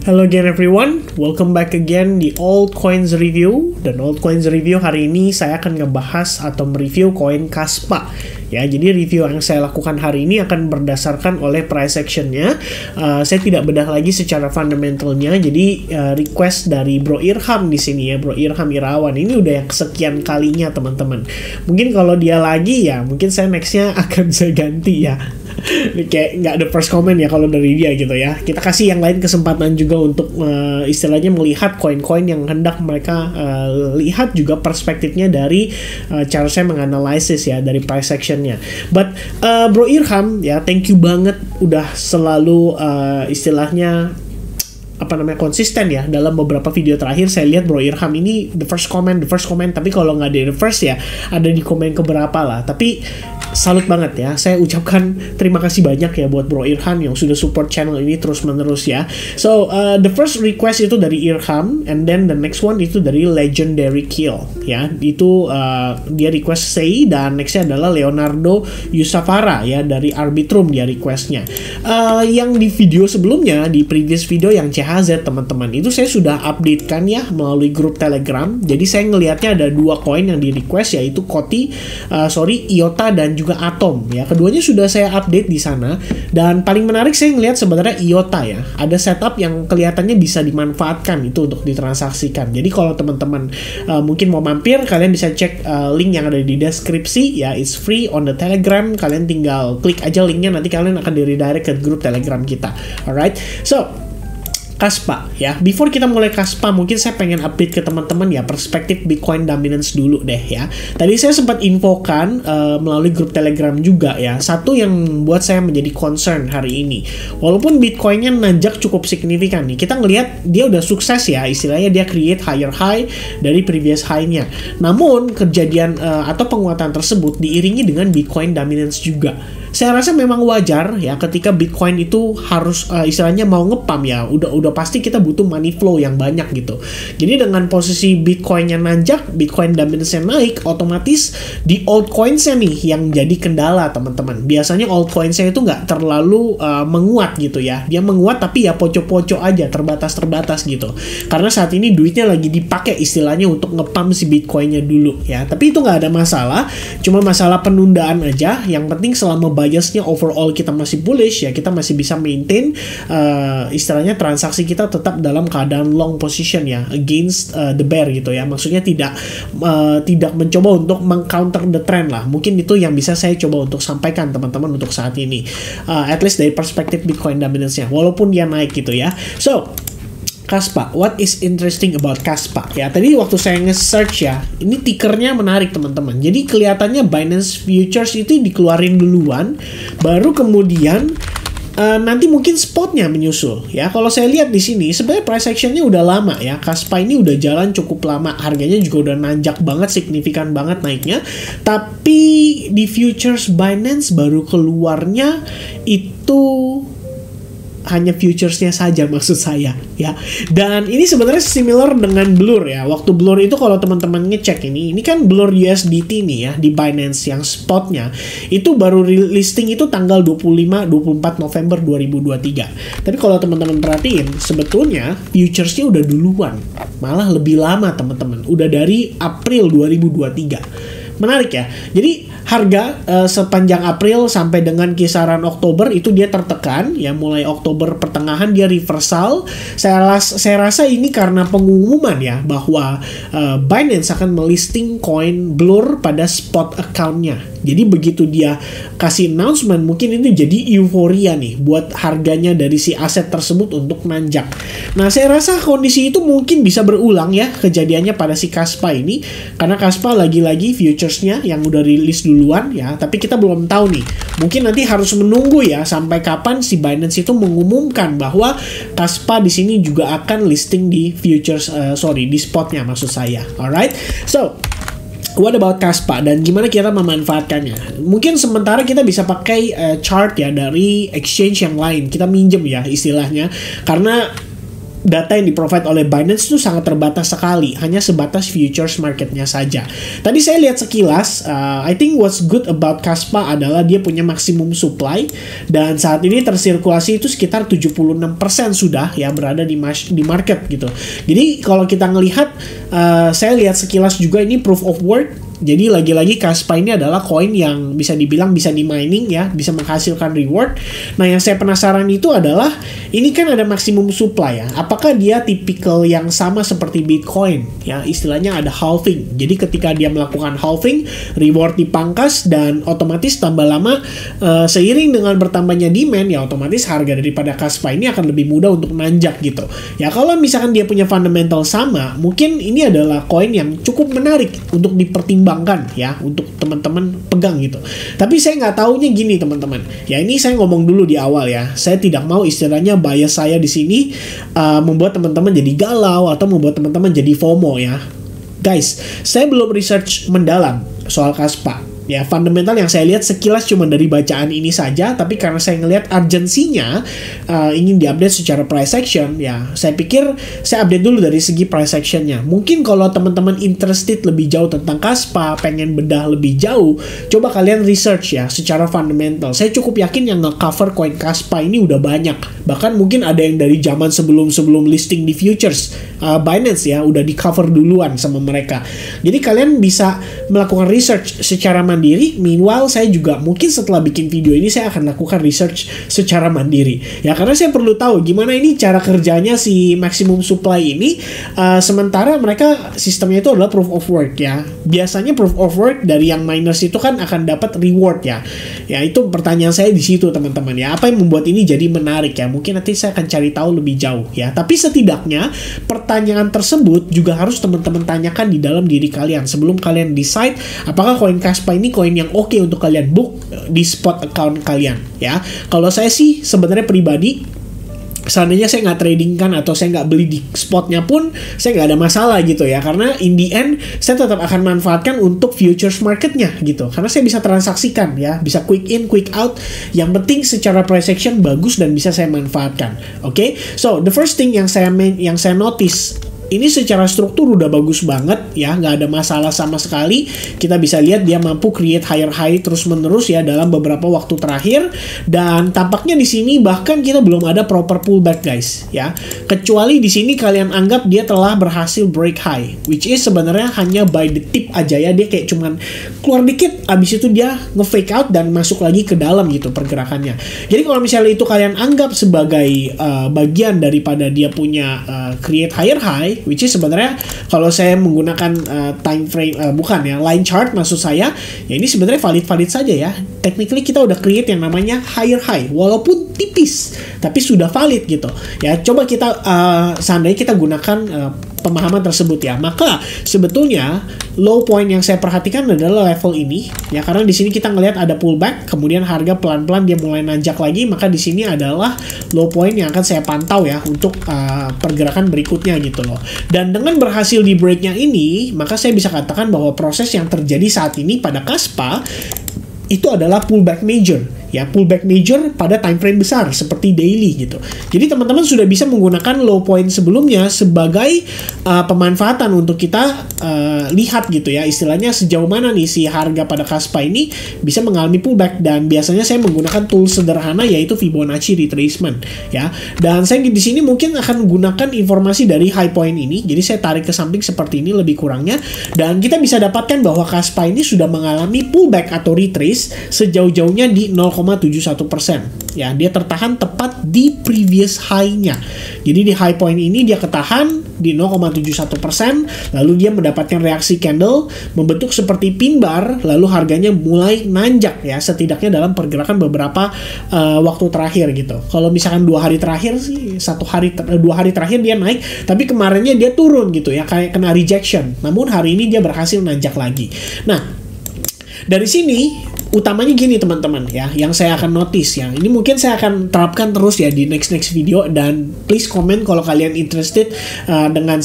Hello again everyone, welcome back again di Altcoins Review. Dan Altcoins Review hari ini saya akan ngebahas atau mereview koin Kaspa. Ya, jadi review yang saya lakukan hari ini akan berdasarkan oleh price actionnya. Saya tidak bedah lagi secara fundamentalnya. Jadi request dari Bro Irham di sini ya, Bro Irham Irawan. Ini udah yang kesekian kalinya teman-teman. Mungkin kalau dia lagi ya, mungkin saya nextnya akan saya ganti ya. Kayak nggak ada first comment ya kalau dari dia gitu ya. Kita kasih yang lain kesempatan juga untuk istilahnya melihat koin-koin yang hendak mereka lihat juga perspektifnya dari cara saya menganalisis ya dari price actionnya. But Bro Irham ya, thank you banget udah selalu istilahnya konsisten ya dalam beberapa video terakhir. Saya lihat Bro Irham ini the first comment, tapi kalau nggak di the first ya ada di komen keberapa lah. Tapi salut banget ya, saya ucapkan terima kasih banyak ya buat Bro Irham yang sudah support channel ini terus menerus ya. So the first request itu dari Irham, and then the next one itu dari Legendary Kill ya. Itu dia request Sei, dan nextnya adalah Leonardo Yusafara ya dari Arbitrum dia requestnya. Yang di video sebelumnya, di previous video yang CHZ teman-teman, itu saya sudah update kan ya melalui grup Telegram. Jadi saya ngelihatnya ada dua koin yang di request, yaitu IOTA dan juga Atom ya. Keduanya sudah saya update di sana, dan paling menarik saya ngelihat sebenarnya IOTA ya. Ada setup yang kelihatannya bisa dimanfaatkan itu untuk ditransaksikan. Jadi kalau teman-teman mungkin mau mampir, kalian bisa cek link yang ada di deskripsi ya. It's free on the Telegram. Kalian tinggal klik aja linknya, nanti kalian akan di-redirect ke grup Telegram kita. Alright, so Kaspa ya. Before kita mulai Kaspa, mungkin saya pengen update ke teman-teman ya perspektif Bitcoin dominance dulu deh ya. Tadi saya sempat infokan melalui grup Telegram juga ya. Satu yang buat saya menjadi concern hari ini, walaupun Bitcoinnya nanjak cukup signifikan nih, kita ngelihat dia udah sukses ya, istilahnya dia create higher high dari previous high-nya. Namun kejadian atau penguatan tersebut diiringi dengan Bitcoin dominance juga. Saya rasa memang wajar ya ketika Bitcoin itu harus istilahnya mau ngepam ya, udah pasti kita butuh money flow yang banyak gitu. Jadi dengan posisi Bitcoinnya nanjak, Bitcoin dominance-nya naik, otomatis di altcoins-nya nih yang jadi kendala teman-teman. Biasanya altcoins-nya itu nggak terlalu menguat gitu ya. Dia menguat tapi ya poco-poco aja, terbatas-terbatas gitu. Karena saat ini duitnya lagi dipakai istilahnya untuk ngepam si Bitcoin-nya dulu ya. Tapi itu nggak ada masalah, cuma masalah penundaan aja. Yang penting selama biasnya overall kita masih bullish ya, kita masih bisa maintain istilahnya transaksi kita tetap dalam keadaan long position ya, against the bear gitu ya. Maksudnya tidak mencoba untuk mengcounter the trend lah. Mungkin itu yang bisa saya coba untuk sampaikan teman-teman untuk saat ini, at least dari perspektif Bitcoin dominance-nya, walaupun dia naik gitu ya. So Kaspa, what is interesting about Kaspa? Ya, tadi waktu saya nge-search ya, ini tickernya menarik teman-teman. Jadi kelihatannya Binance Futures itu dikeluarin duluan, baru kemudian nanti mungkin spotnya menyusul ya. Kalau saya lihat di sini sebenarnya price actionnya udah lama ya. Kaspa ini udah jalan cukup lama, harganya juga udah nanjak banget, signifikan banget naiknya. Tapi di Futures Binance baru keluarnya itu hanya futuresnya saja maksud saya ya. Dan ini sebenarnya similar dengan Blur ya. Waktu Blur itu kalau teman-teman ngecek ini kan Blur USDT nih ya di Binance yang spotnya itu baru listing itu tanggal 25-24 November 2023. Tapi kalau teman-teman perhatiin sebetulnya futuresnya udah duluan, malah lebih lama teman-teman, udah dari April 2023. Menarik ya. Jadi harga sepanjang April sampai dengan kisaran Oktober itu dia tertekan ya. Mulai Oktober pertengahan dia reversal. Saya rasa ini karena pengumuman ya bahwa Binance akan melisting koin Blur pada spot account-nya. Jadi begitu dia kasih announcement, mungkin itu jadi euforia nih buat harganya dari si aset tersebut untuk nanjak. Nah, saya rasa kondisi itu mungkin bisa berulang ya kejadiannya pada si Kaspa ini, karena Kaspa lagi-lagi futuresnya yang udah rilis duluan ya, tapi kita belum tahu nih. Mungkin nanti harus menunggu ya sampai kapan si Binance itu mengumumkan bahwa Kaspa di sini juga akan listing di futures di spotnya maksud saya. Alright. So, what about Kaspa dan gimana kita memanfaatkannya? Mungkin sementara kita bisa pakai chart ya dari exchange yang lain. Kita minjem ya istilahnya. Karena data yang di-provide oleh Binance itu sangat terbatas sekali, hanya sebatas futures marketnya saja. Tadi saya lihat sekilas, I think what's good about Kaspa adalah dia punya maksimum supply, dan saat ini tersirkulasi itu sekitar 76% sudah ya berada di market gitu. Jadi kalau kita ngelihat, saya lihat sekilas juga ini proof of work. Jadi lagi-lagi Kaspa ini adalah koin yang bisa dibilang bisa di mining ya, bisa menghasilkan reward. Nah, yang saya penasaran itu adalah ini kan ada maksimum supply ya. Apakah dia tipikal yang sama seperti Bitcoin ya, istilahnya ada halving. Jadi ketika dia melakukan halving, reward dipangkas dan otomatis tambah lama seiring dengan bertambahnya demand ya, otomatis harga daripada Kaspa ini akan lebih mudah untuk nanjak gitu. Ya kalau misalkan dia punya fundamental sama, mungkin ini adalah koin yang cukup menarik untuk dipertimbangkan ya, untuk teman-teman pegang gitu. Tapi saya nggak taunya gini teman-teman. Ya ini saya ngomong dulu di awal ya. Saya tidak mau istilahnya bias saya di sini membuat teman-teman jadi galau atau membuat teman-teman jadi FOMO ya. Guys, saya belum research mendalam soal Kaspa. Ya, fundamental yang saya lihat sekilas cuma dari bacaan ini saja, tapi karena saya ngelihat urgensinya ingin diupdate secara price action, ya saya pikir saya update dulu dari segi price actionnya. Mungkin kalau teman-teman interested lebih jauh tentang Kaspa, pengen bedah lebih jauh, coba kalian research ya secara fundamental. Saya cukup yakin yang nge-cover koin Kaspa ini udah banyak. Bahkan mungkin ada yang dari zaman sebelum listing di futures Binance ya, udah di cover duluan sama mereka. Jadi kalian bisa melakukan research secara mandiri. Meanwhile saya juga mungkin setelah bikin video ini saya akan lakukan research secara mandiri ya, karena saya perlu tahu gimana ini cara kerjanya si maximum supply ini. Sementara mereka sistemnya itu adalah proof of work ya. Biasanya proof of work dari yang miners itu kan akan dapat reward ya. Ya itu pertanyaan saya di situ teman-teman ya. Apa yang membuat ini jadi menarik ya? Mungkin nanti saya akan cari tahu lebih jauh ya. Tapi setidaknya pertanyaan tersebut juga harus teman-teman tanyakan di dalam diri kalian sebelum kalian decide apakah koin Kaspa ini koin yang oke untuk kalian book di spot account kalian ya. Kalau saya sih sebenarnya pribadi, seandainya saya nggak trading kan atau saya nggak beli di spotnya pun saya nggak ada masalah gitu ya, karena in the end saya tetap akan manfaatkan untuk futures marketnya gitu, karena saya bisa transaksikan ya, bisa quick in quick out, yang penting secara price action bagus dan bisa saya manfaatkan. Oke, so the first thing yang saya notice, ini secara struktur udah bagus banget ya, nggak ada masalah sama sekali. Kita bisa lihat dia mampu create higher high terus menerus ya dalam beberapa waktu terakhir, dan tampaknya di sini bahkan kita belum ada proper pullback guys ya, kecuali di sini kalian anggap dia telah berhasil break high, which is sebenarnya hanya by the tip aja ya, dia kayak cuman keluar dikit abis itu dia nge-fake out dan masuk lagi ke dalam gitu pergerakannya. Jadi kalau misalnya itu kalian anggap sebagai bagian daripada dia punya create higher high, which is sebenarnya kalau saya menggunakan time frame bukan ya, line chart maksud saya ya, ini sebenarnya valid saja ya. Technically kita udah create yang namanya higher high walaupun tipis tapi sudah valid gitu ya. Coba kita seandainya kita gunakan pemahaman tersebut ya, maka sebetulnya low point yang saya perhatikan adalah level ini ya, karena di sini kita ngelihat ada pullback, kemudian harga pelan-pelan dia mulai nanjak lagi, maka di sini adalah low point yang akan saya pantau ya untuk pergerakan berikutnya gitu loh. Dan dengan berhasil di breaknya ini, maka saya bisa katakan bahwa proses yang terjadi saat ini pada Kaspa itu adalah pullback major ya, pullback major pada time frame besar seperti daily gitu. Jadi teman-teman sudah bisa menggunakan low point sebelumnya sebagai pemanfaatan untuk kita lihat gitu ya, istilahnya sejauh mana nih si harga pada Kaspa ini bisa mengalami pullback. Dan biasanya saya menggunakan tool sederhana yaitu Fibonacci retracement ya. Dan saya di sini mungkin akan menggunakan informasi dari high point ini. Jadi saya tarik ke samping seperti ini lebih kurangnya, dan kita bisa dapatkan bahwa Kaspa ini sudah mengalami pullback atau retrace sejauh-jauhnya di 0,71% ya, dia tertahan tepat di previous high-nya. Jadi di high point ini dia ketahan di 0,71%, lalu dia mendapatkan reaksi candle membentuk seperti pin bar, lalu harganya mulai nanjak ya, setidaknya dalam pergerakan beberapa waktu terakhir gitu. Kalau misalkan 2 hari terakhir sih, 2 hari terakhir dia naik, tapi kemarinnya dia turun gitu ya, kayak kena rejection. Namun hari ini dia berhasil nanjak lagi. Nah, dari sini utamanya gini teman-teman ya, yang saya akan notice ya. Ini mungkin saya akan terapkan terus ya di next video, dan please comment kalau kalian interested dengan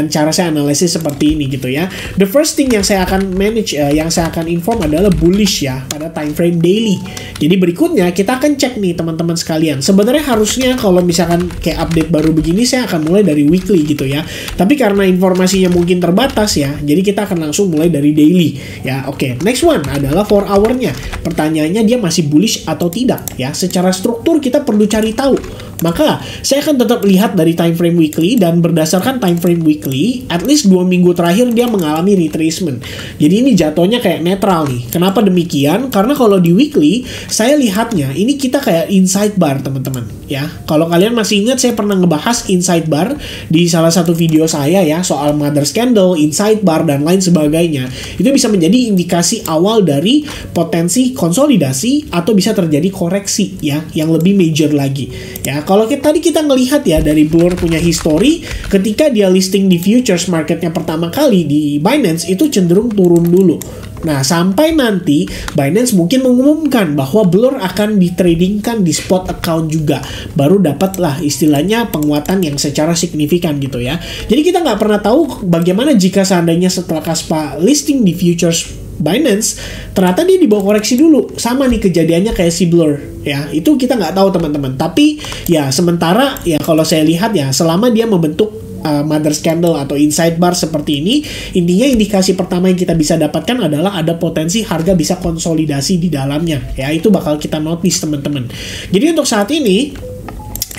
cara saya analisis seperti ini gitu ya. The first thing yang saya akan manage, yang saya akan inform adalah bullish ya pada time frame daily. Jadi berikutnya kita akan cek nih teman-teman sekalian. Sebenarnya harusnya kalau misalkan kayak update baru begini saya akan mulai dari weekly gitu ya. Tapi karena informasinya mungkin terbatas ya, jadi kita akan langsung mulai dari daily ya. Oke, next one adalah 4 hour-nya. Pertanyaannya dia masih bullish atau tidak ya. Secara struktur kita perlu cari tahu. Maka saya akan tetap lihat dari time frame weekly, dan berdasarkan time frame weekly at least 2 minggu terakhir dia mengalami retracement. Jadi ini jatuhnya kayak netral nih. Kenapa demikian? Karena kalau di weekly saya lihatnya ini kita kayak inside bar teman-teman ya. Kalau kalian masih ingat saya pernah ngebahas inside bar di salah satu video saya ya, soal mother's candle, inside bar dan lain sebagainya. Itu bisa menjadi indikasi awal dari potensi konsolidasi atau bisa terjadi koreksi ya yang lebih major lagi ya. Kalau tadi kita ngelihat ya dari Blur punya history, ketika dia listing di futures marketnya pertama kali di Binance itu cenderung turun dulu. Nah, sampai nanti Binance mungkin mengumumkan bahwa Blur akan ditradingkan di spot account juga, baru dapatlah istilahnya penguatan yang secara signifikan gitu ya. Jadi kita nggak pernah tahu bagaimana jika seandainya setelah Kaspa listing di futures Binance ternyata dia dibawa koreksi dulu. Sama nih kejadiannya kayak si Blur ya, itu kita nggak tahu teman-teman. Tapi ya sementara ya kalau saya lihat ya, selama dia membentuk mother's candle atau inside bar seperti ini, intinya indikasi pertama yang kita bisa dapatkan adalah ada potensi harga bisa konsolidasi di dalamnya ya. Itu bakal kita notice teman-teman. Jadi untuk saat ini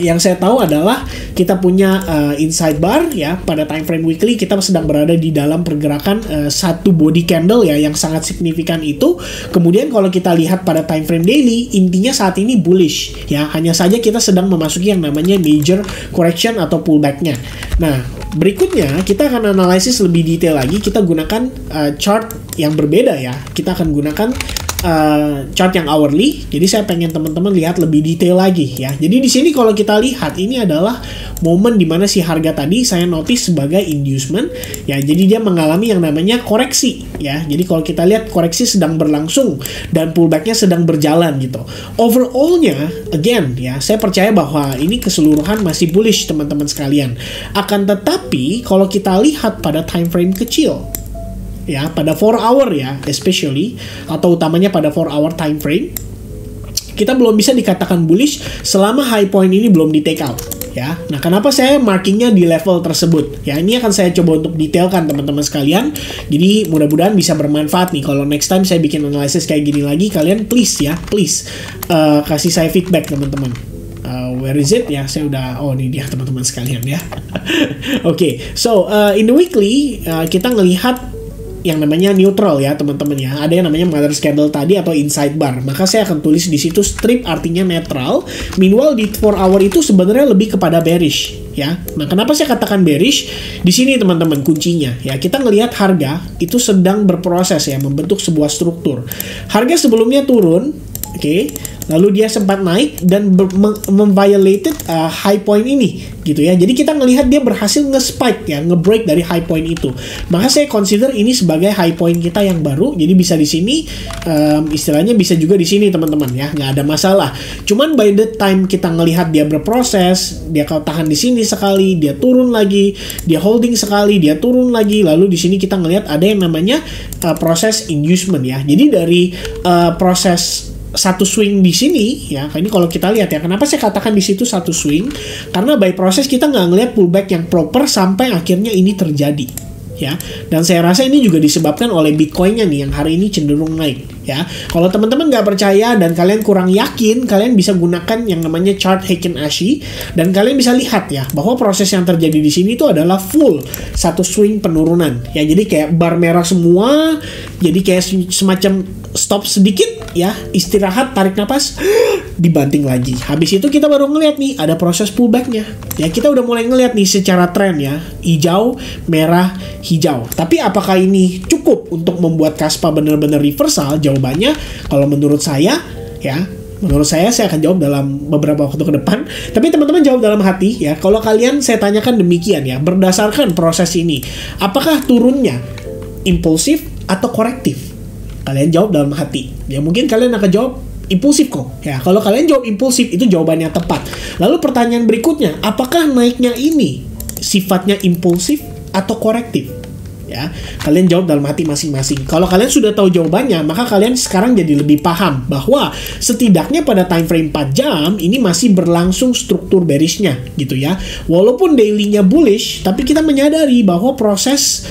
yang saya tahu adalah kita punya inside bar ya, pada time frame weekly kita sedang berada di dalam pergerakan satu body candle ya yang sangat signifikan itu. Kemudian kalau kita lihat pada time frame daily, intinya saat ini bullish ya, hanya saja kita sedang memasuki yang namanya major correction atau pullbacknya. Nah, berikutnya kita akan analisis lebih detail lagi. Kita gunakan chart yang berbeda ya. Kita akan gunakan chart yang hourly. Jadi saya pengen teman-teman lihat lebih detail lagi ya. Jadi di sini kalau kita lihat ini adalah momen dimana si harga tadi saya notice sebagai inducement ya. Jadi dia mengalami yang namanya koreksi ya. Jadi kalau kita lihat koreksi sedang berlangsung dan pullbacknya sedang berjalan gitu. Overallnya again ya, saya percaya bahwa ini keseluruhan masih bullish teman-teman sekalian. Akan tetapi kalau kita lihat pada time frame kecil ya, pada 4 hour ya especially, atau utamanya pada 4 hour time frame, kita belum bisa dikatakan bullish selama high point ini belum di take out ya. Nah, kenapa saya markingnya di level tersebut ya, ini akan saya coba untuk detailkan teman-teman sekalian. Jadi mudah-mudahan bisa bermanfaat nih. Kalau next time saya bikin analisis kayak gini lagi, kalian please ya, please kasih saya feedback teman-teman. Where is it ya, saya udah, oh ini dia teman-teman sekalian ya. Oke, so in the weekly kita ngelihat yang namanya neutral ya teman-teman ya. Ada yang namanya mother's candle tadi atau inside bar. Maka saya akan tulis di situ strip artinya netral. Meanwhile di 4 hour itu sebenarnya lebih kepada bearish ya. Nah, kenapa saya katakan bearish? Di sini teman-teman kuncinya ya. Kita ngelihat harga itu sedang berproses ya, membentuk sebuah struktur. Harga sebelumnya turun, oke. Lalu dia sempat naik dan memviolated high point ini gitu ya. Jadi kita ngelihat dia berhasil nge-spike ya, nge-break dari high point itu. Maka saya consider ini sebagai high point kita yang baru. Jadi bisa di sini, istilahnya bisa juga di sini teman-teman ya, nggak ada masalah. Cuman by the time kita ngelihat dia berproses, dia kalau tahan di sini sekali, dia turun lagi, dia holding sekali, dia turun lagi. Lalu di sini kita ngelihat ada yang namanya proses inducement ya. Jadi dari proses satu swing di sini ya, ini kalau kita lihat ya, kenapa saya katakan di situ satu swing, karena by proses kita nggak ngelihat pullback yang proper sampai akhirnya ini terjadi ya. Dan saya rasa ini juga disebabkan oleh Bitcoinnya nih yang hari ini cenderung naik ya. Kalau teman-teman nggak percaya dan kalian kurang yakin, kalian bisa gunakan yang namanya chart Heikin Ashi dan kalian bisa lihat ya bahwa proses yang terjadi di sini itu adalah full satu swing penurunan ya. Jadi kayak bar merah semua, jadi kayak semacam stop sedikit ya, istirahat, tarik nafas, dibanting lagi. Habis itu kita baru ngeliat nih ada proses pullbacknya ya. Kita udah mulai ngeliat nih secara tren ya, hijau, merah, hijau. Tapi apakah ini cukup untuk membuat Kaspa benar-benar reversal? Jawabannya kalau menurut saya ya, menurut saya akan jawab dalam beberapa waktu ke depan. Tapi teman-teman jawab dalam hati ya. Kalau kalian saya tanyakan demikian ya, berdasarkan proses ini, apakah turunnya impulsif atau korektif? Kalian jawab dalam hati. Ya mungkin kalian akan jawab impulsif kok. Ya, kalau kalian jawab impulsif itu jawabannya tepat. Lalu pertanyaan berikutnya, apakah naiknya ini sifatnya impulsif atau korektif? Ya, kalian jawab dalam hati masing-masing. Kalau kalian sudah tahu jawabannya, maka kalian sekarang jadi lebih paham bahwa setidaknya pada time frame 4 jam ini masih berlangsung struktur bearishnya gitu ya. Walaupun daily-nya bullish, tapi kita menyadari bahwa proses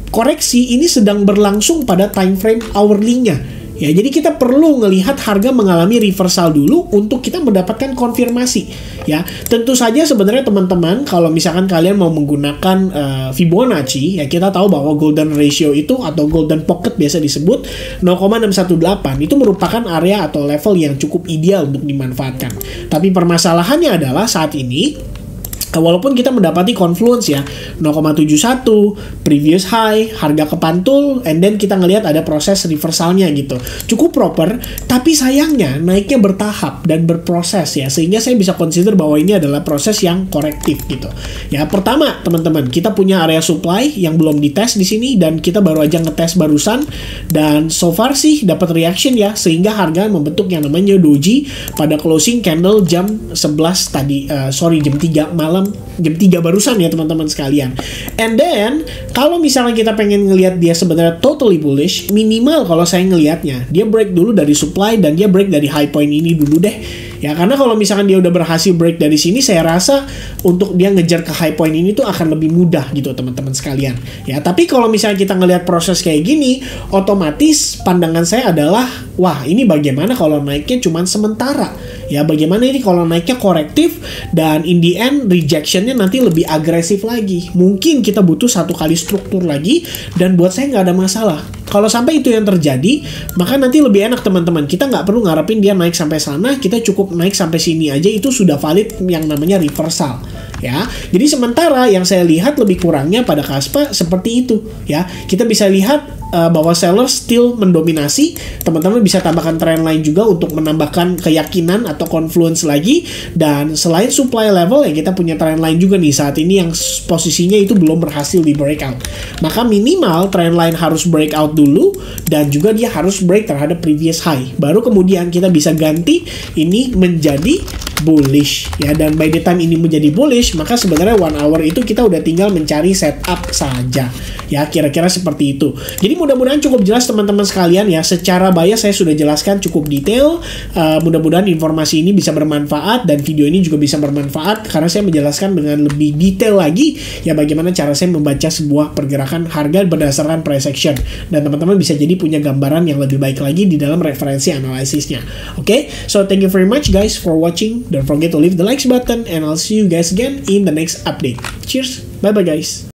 koreksi ini sedang berlangsung pada time frame hourly-nya. Ya, jadi kita perlu melihat harga mengalami reversal dulu untuk kita mendapatkan konfirmasi. Ya, tentu saja sebenarnya teman-teman kalau misalkan kalian mau menggunakan Fibonacci, ya kita tahu bahwa golden ratio itu atau golden pocket biasa disebut 0,618 itu merupakan area atau level yang cukup ideal untuk dimanfaatkan. Tapi permasalahannya adalah saat ini walaupun kita mendapati confluence ya 0,71 previous high, harga kepantul, and then kita ngelihat ada proses reversalnya gitu, cukup proper, tapi sayangnya naiknya bertahap dan berproses ya, sehingga saya bisa consider bahwa ini adalah proses yang korektif gitu ya. Pertama teman-teman, kita punya area supply yang belum dites di sini dan kita baru aja ngetes barusan, dan so far sih dapat reaction ya, sehingga harga membentuk yang namanya doji pada closing candle jam 11 tadi, jam 3 malam, jam 3 barusan ya teman-teman sekalian. And then kalau misalnya kita pengen ngelihat dia sebenarnya totally bullish, minimal kalau saya ngelihatnya dia break dulu dari supply dan dia break dari high point ini dulu deh ya, karena kalau misalkan dia udah berhasil break dari sini, saya rasa untuk dia ngejar ke high point ini tuh akan lebih mudah gitu teman-teman sekalian ya. Tapi kalau misalnya kita ngelihat proses kayak gini, otomatis pandangan saya adalah, wah ini bagaimana kalau naiknya cuman sementara ya, bagaimana ini kalau naiknya korektif dan in the end rejectionnya nanti lebih agresif lagi. Mungkin kita butuh satu kali struktur lagi, dan buat saya nggak ada masalah. Kalau sampai itu yang terjadi, maka nanti lebih enak teman-teman. Kita nggak perlu ngarepin dia naik sampai sana, kita cukup naik sampai sini aja, itu sudah valid yang namanya reversal. Ya, jadi sementara yang saya lihat lebih kurangnya pada Kaspa seperti itu ya. Kita bisa lihat bahwa seller still mendominasi. Teman-teman bisa tambahkan trend line juga untuk menambahkan keyakinan atau confluence lagi. Dan selain supply level ya, kita punya trend line juga nih saat ini yang posisinya itu belum berhasil di breakout. Maka minimal trend line harus breakout dulu, dan juga dia harus break terhadap previous high. Baru kemudian kita bisa ganti ini menjadi bullish ya. Dan by the time ini menjadi bullish, maka sebenarnya 1 hour itu kita udah tinggal mencari setup saja ya, kira-kira seperti itu. Jadi mudah-mudahan cukup jelas teman-teman sekalian ya. Secara bias saya sudah jelaskan cukup detail. Mudah-mudahan informasi ini bisa bermanfaat dan video ini juga bisa bermanfaat karena saya menjelaskan dengan lebih detail lagi ya bagaimana cara saya membaca sebuah pergerakan harga berdasarkan price action, dan teman-teman bisa jadi punya gambaran yang lebih baik lagi di dalam referensi analisisnya. Oke, so thank you very much guys for watching. Don't forget to leave the likes button, and I'll see you guys again in the next update. Cheers, bye bye guys.